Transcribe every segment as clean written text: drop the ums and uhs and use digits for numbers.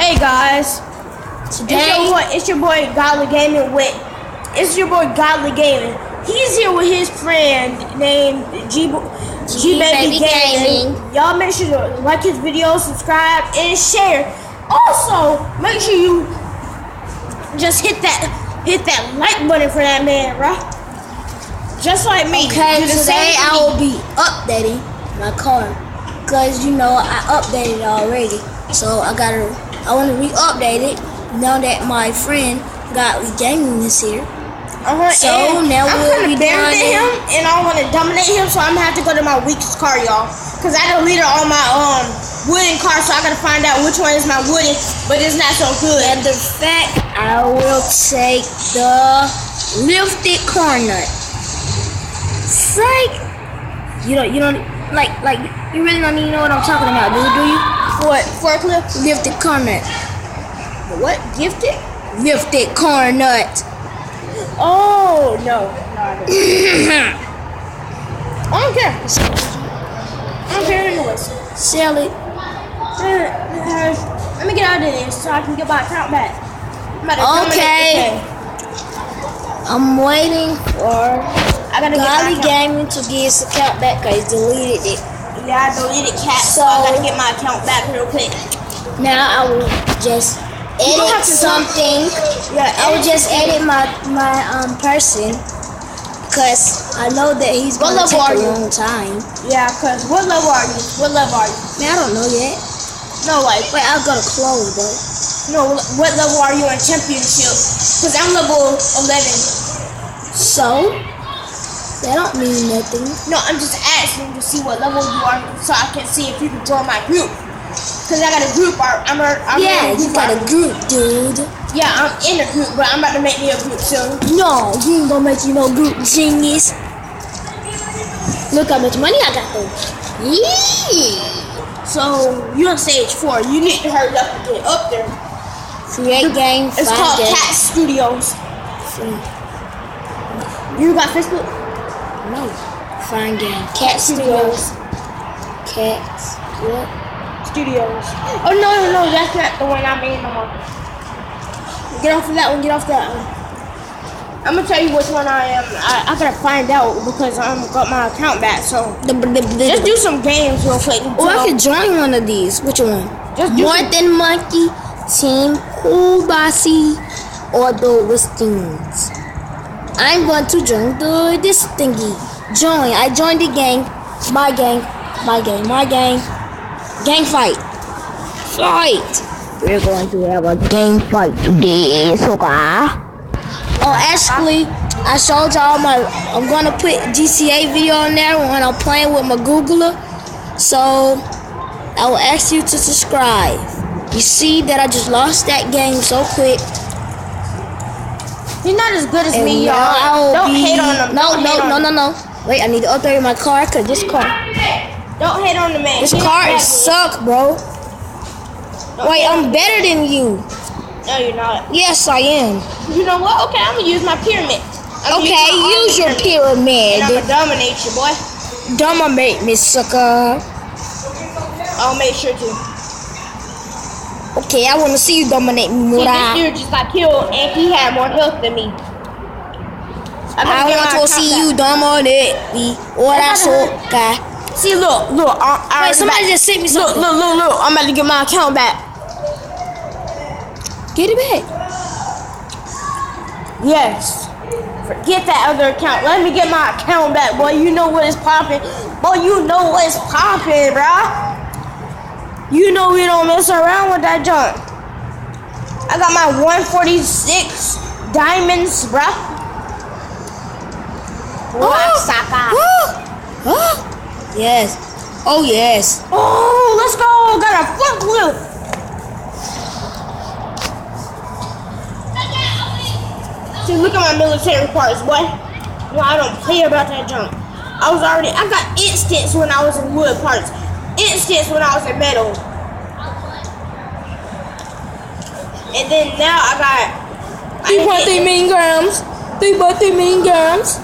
Hey guys, Today, it's your boy Godly Gaming He's here with his friend named Gbaby Gaming. Y'all make sure to like his video, subscribe, and share. Also, make sure you just hit that like button for that man, bro. Just like me. okay, today I will be updating my car. Cause I updated it already. So I want to re-update it now that my friend Godly Gaming is here. So now we'll be doing him, and I want to dominate him. So I'm gonna have to go to my weakest car, y'all, cause I deleted all my wooden cars. So I gotta find out which one is my wooden, but it's not so good. And the fact I will take the lifted car nut. Psych. You really don't even know what I'm talking about, do you? What? Forklift? Lifted car nut. What? Gifted? Lifted car nut. Oh no, I don't care. I don't care anyways. Sell it. Let me get out of this so I can get my account back. Okay. I'm waiting for Godly Gaming to get his account back because he deleted it. Yeah, I deleted cat, so I gotta get my account back real quick. Now I will just edit something. Yeah, I will just edit my person because I know that he's gonna take a long time. Yeah, cause what level are you? Man, I don't know yet. No, like wait, I've got a close though. No, what level are you in championship? Cause I'm level 11. So that don't mean nothing. No, I'm just asking to see what level you are so I can see if you can join my group. Cause I got a group. You got a group, dude. Yeah, I'm in a group, but I'm about to make me a group soon. No, you ain't gonna make you no group, genius. Look how much money I got though. Yeah. So you're on stage 4. You need to hurry up and get up there. Create game. It's called Cat Studios. You got Facebook? No. Find game. Cat Studios. Cats. What? Studios. Oh no, that's not the one I made no more. Get off of that one. I'm gonna tell you which one I am. I gotta find out because I got my account back. So just do some games real quick. Oh, I can join one of these. Which one? Just do More Than Monkey, Team Cool Bossy, or the Listings. I'm going to join this thingy. Join. I joined the gang. My gang. Gang fight. We're going to have a gang fight today, okay? Oh, actually, I showed y'all I'm gonna put GTA video on there when I'm playing with my Googler. So I will ask you to subscribe. You see that I just lost that game so quick. You're not as good as me, y'all. Don't hate on him. No. Wait, I need to upgrade my car because this car. Don't hate on the man. This car is suck, bro. Wait, I'm better than you. No, you're not. Yes, I am. You know what? Okay, I'm gonna use my pyramid. Okay, use your pyramid. And I'm gonna dominate you, boy. Dominate me, sucker. I'll make sure to. Okay, I wanna see you dominate me, Mura. This dude just got killed and he had more health than me. I want to see you dominate me. What I saw, guy. See, look. Wait, somebody just sent me something. Look. I'm about to get my account back. Get it back. Yes. Forget that other account. Let me get my account back, boy. You know what is popping. Boy, you know what's popping, bruh. You know we don't mess around with that junk. I got my 146 diamonds, bruh. Yes. Oh, yes. Oh, let's go. Got a forklift. See, look at my military parts, boy. No, I don't play about that junk. I got instants when I was in wood parts. Instants when I was in metal. And then now I got 3.3 million grams. 3.3 million grams.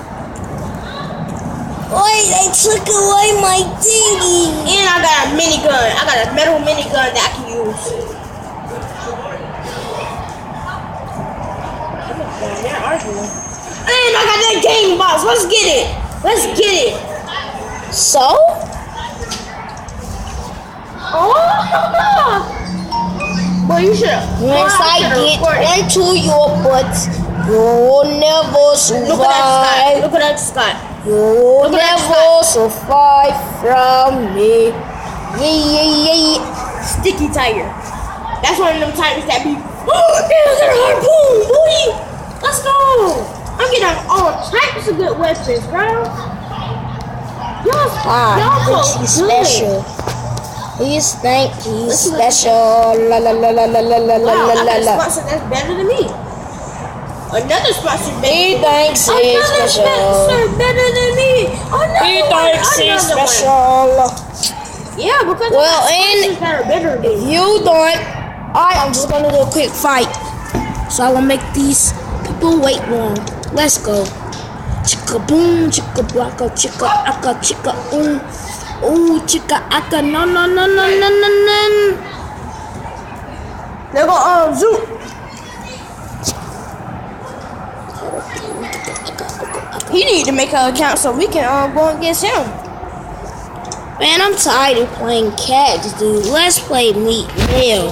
Wait, they took away my thingy. And I got a minigun. I got a metal minigun that I can use. green box. Let's get it. Let's get it. So? Oh. Boy, you should. Once I get into your butt, you'll never survive. Look at that, Scott. You'll never survive from me. Yeah. Sticky tiger. That's one of them tigers that be. Oh, there's a harpoon, boy. Let's go. I'm getting all types of good weapons, bro. Y'all so he's good. special. He's special. La la la la la la la Wow, la I got a la. sponsor that's better than me. Another sponsor He thinks he's special. Another better than me. He thinks he's special. Yeah, because Well, and that are better than if me. you don't, I'm just gonna do a quick fight. So I will make these people wait long. Let's go. Chicka boom, chicka blocka, chicka aka, chicka ooh, chicka aka, no. They're gonna zoom. He need to make an account so we can go against him. Man, I'm tired of playing cats, dude. Let's play Meat Meal.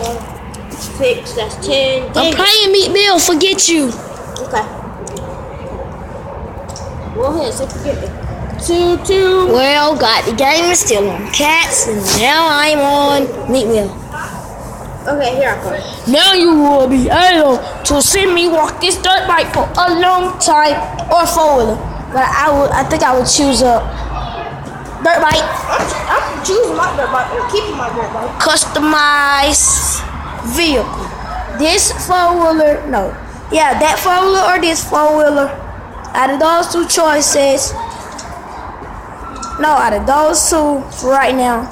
6, that's 10. I'm playing Meat Meal, forget you. Okay. Go ahead, so forget it. 2. Well, got the game is still on cats, and now I'm on Meat Meal. Okay, here I go. Now you will be able to see me walk this dirt bike for a long time, or 4-wheeler. But I think I would choose a dirt bike. I'm choosing my dirt bike or keeping my dirt bike. Customized vehicle. This 4-wheeler, no. Yeah, that 4-wheeler or this 4-wheeler. Out of those two choices, no, out of those two for right now.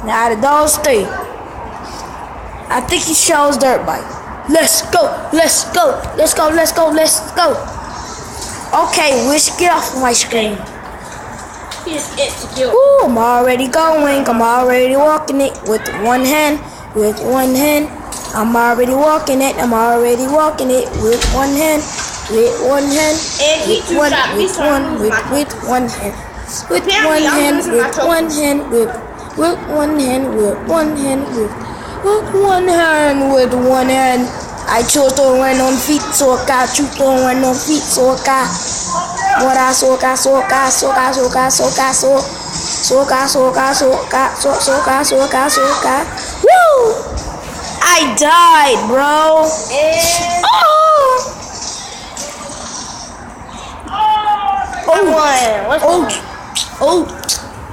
Now out of those 3, I think he chose dirt bike. Let's go. Okay, Wish, get off my screen. Ooh, I'm already going. I'm already walking it with one hand. I'm already walking it. I'm already walking it with one hand. With one hand. With one hand. With one hand. With one hand. With one hand. With one hand. With one hand. With one hand. With one hand. I chose to run on feet, so I choose to run on feet, so I. What I soca. Woo! I died, bro.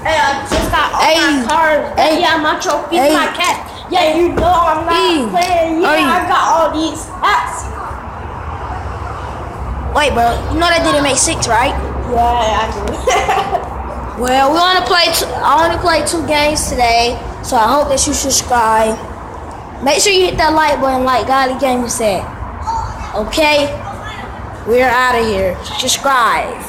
Hey, I just got all my cars. Yeah, my trophies, my cat. Yeah, you know I'm not playing. Yeah, I got all these hats. Wait, bro. You know that didn't make 6, right? Yeah, I do. Well, I only played 2 games today, so I hope that you subscribe. Make sure you hit that like button like Godly Gamer said. Okay? We're out of here. Subscribe.